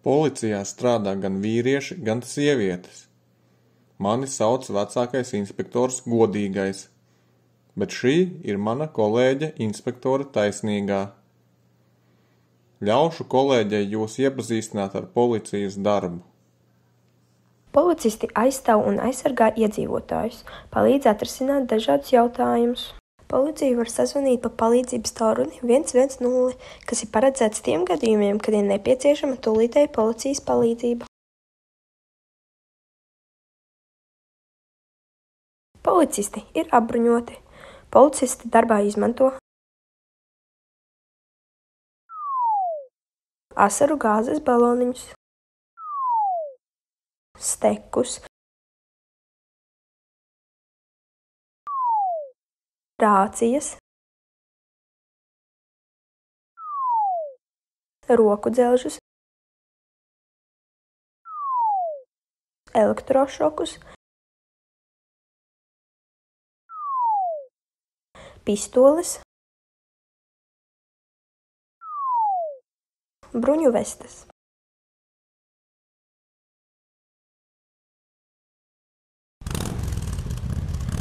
Policijā strādā gan vīrieši, gan sievietes. Mani sauc vecākais inspektors Godīgais, bet šī ir mana kolēģe inspektore Taisnīgā. Ļaušu kolēģei jūs iepazīstināt ar policijas darbu. Policisti aizstāv un aizsargā iedzīvotājus, palīdz atrisināt dažādus jautājumus. Policija var sazvanīt pa palīdzības tālruni 110, kas ir paredzēts tiem gadījumiem, kad ir nepieciešama tūlītēja policijas palīdzība. Policisti ir apbruņoti. Policisti darbā izmanto asaru gāzes baloniņus, stekus, rācijas, roku dzelžus, elektrošokus, pistoles, bruņu vestes.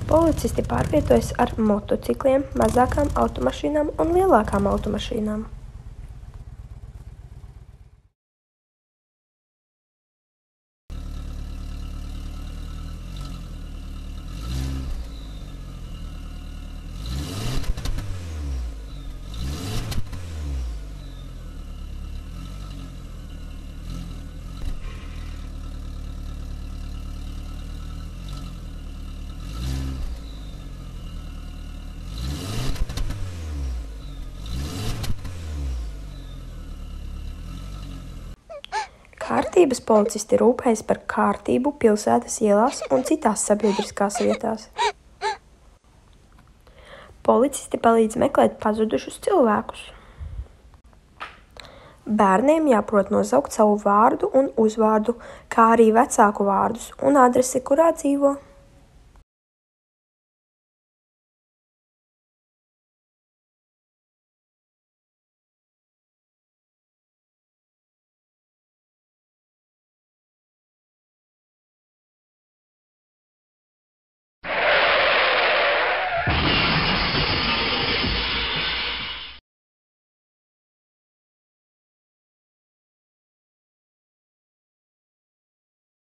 Policisti pārvietojas ar motocikliem, mazākām automašīnām un lielākām automašīnām. Kārtības policisti rūpējas par kārtību pilsētas ielās un citās sabiedriskās vietās. Policisti palīdz meklēt pazudušus cilvēkus. Bērniem jāprot nosaukt savu vārdu un uzvārdu, kā arī vecāku vārdus un adresi, kurā dzīvo.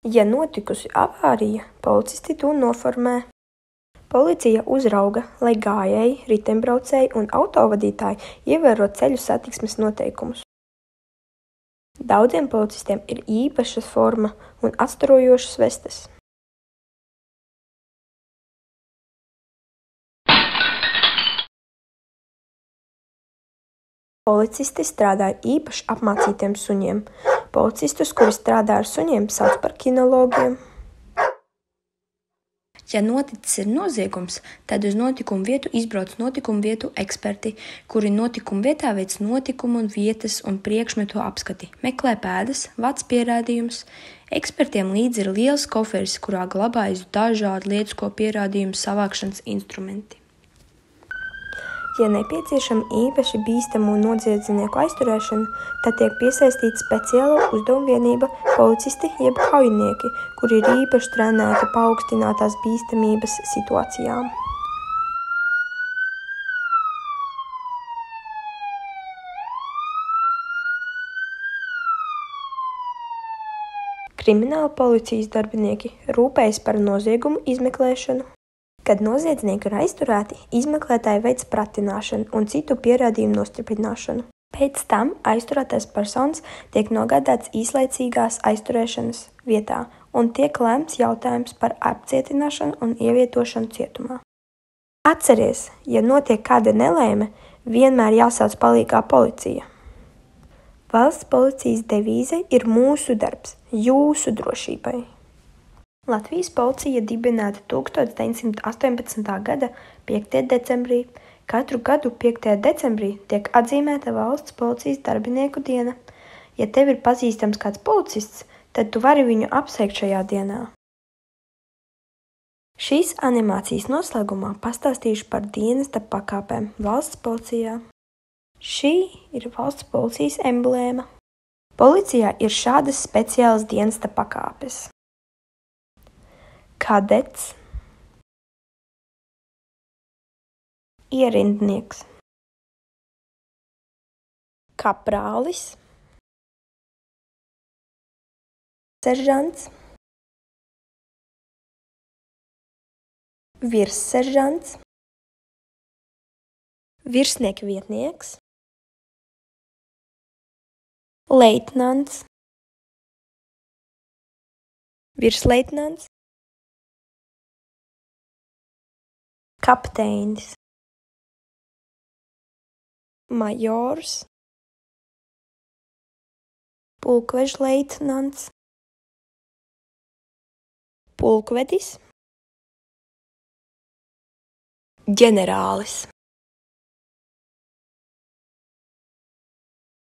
Ja notikusi avārija, policisti to noformē. Policija uzrauga, lai gājēji, riteņbraucēji un autovadītāji ievēro ceļu satiksmes noteikumus. Daudziem policistiem ir īpaša forma un atstarojošas vestes. Policisti strādā ar īpaši apmācītiem suņiem. Policistus, kuri strādā ar suņiem, sauc par kinologiem. Ja noticis ir noziegums, tad uz notikumu vietu izbrauc notikumu vietu eksperti, kuri notikumu vietā veic notikumu un vietas un priekšmetu apskati, meklē pēdas, vāc pierādījumus. Ekspertiem līdzi ir liels koferis, kurā glabājas dažādi lietisko pierādījumu savākšanas instrumenti. Ja nepieciešama īpaši bīstamu noziedznieku aizturēšana, tad tiek piesaistīta speciāla uzdevuma vienība policisti jeb kaujinieki, kuri ir īpaši trenēti paaugstinātās bīstamības situācijām. Krimināla policijas darbinieki rūpējas par noziegumu izmeklēšanu. Kad noziedznieki ir aizturēti, izmeklētāji veic pratināšanu un citu pierādījumu nostiprināšanu. Pēc tam aizturētais personas tiek nogādāts īslaicīgās aizturēšanas vietā un tiek lēmts jautājums par apcietināšanu un ievietošanu cietumā. Atceries, ja notiek kāda nelaime, vienmēr jāsauc palīgā policija. Valsts policijas devīze ir mūsu darbs, jūsu drošībai. Latvijas policija dibināta 1918. gada 5. decembrī. Katru gadu 5. decembrī tiek atzīmēta valsts policijas darbinieku diena. Ja tev ir pazīstams kāds policists, tad tu vari viņu apsveikt šajā dienā. Šīs animācijas noslēgumā pastāstīšu par dienesta pakāpēm valsts policijā. Šī ir valsts policijas emblēma. Policijā ir šādas speciālas dienesta pakāpes. Kadets, ierindnieks, kaprālis, seržants, virsseržants, virsnieka vietnieks, leitnants, virsleitnants, kapteinis, majors, pulkvežleitnants, pulkvedis, ģenerālis.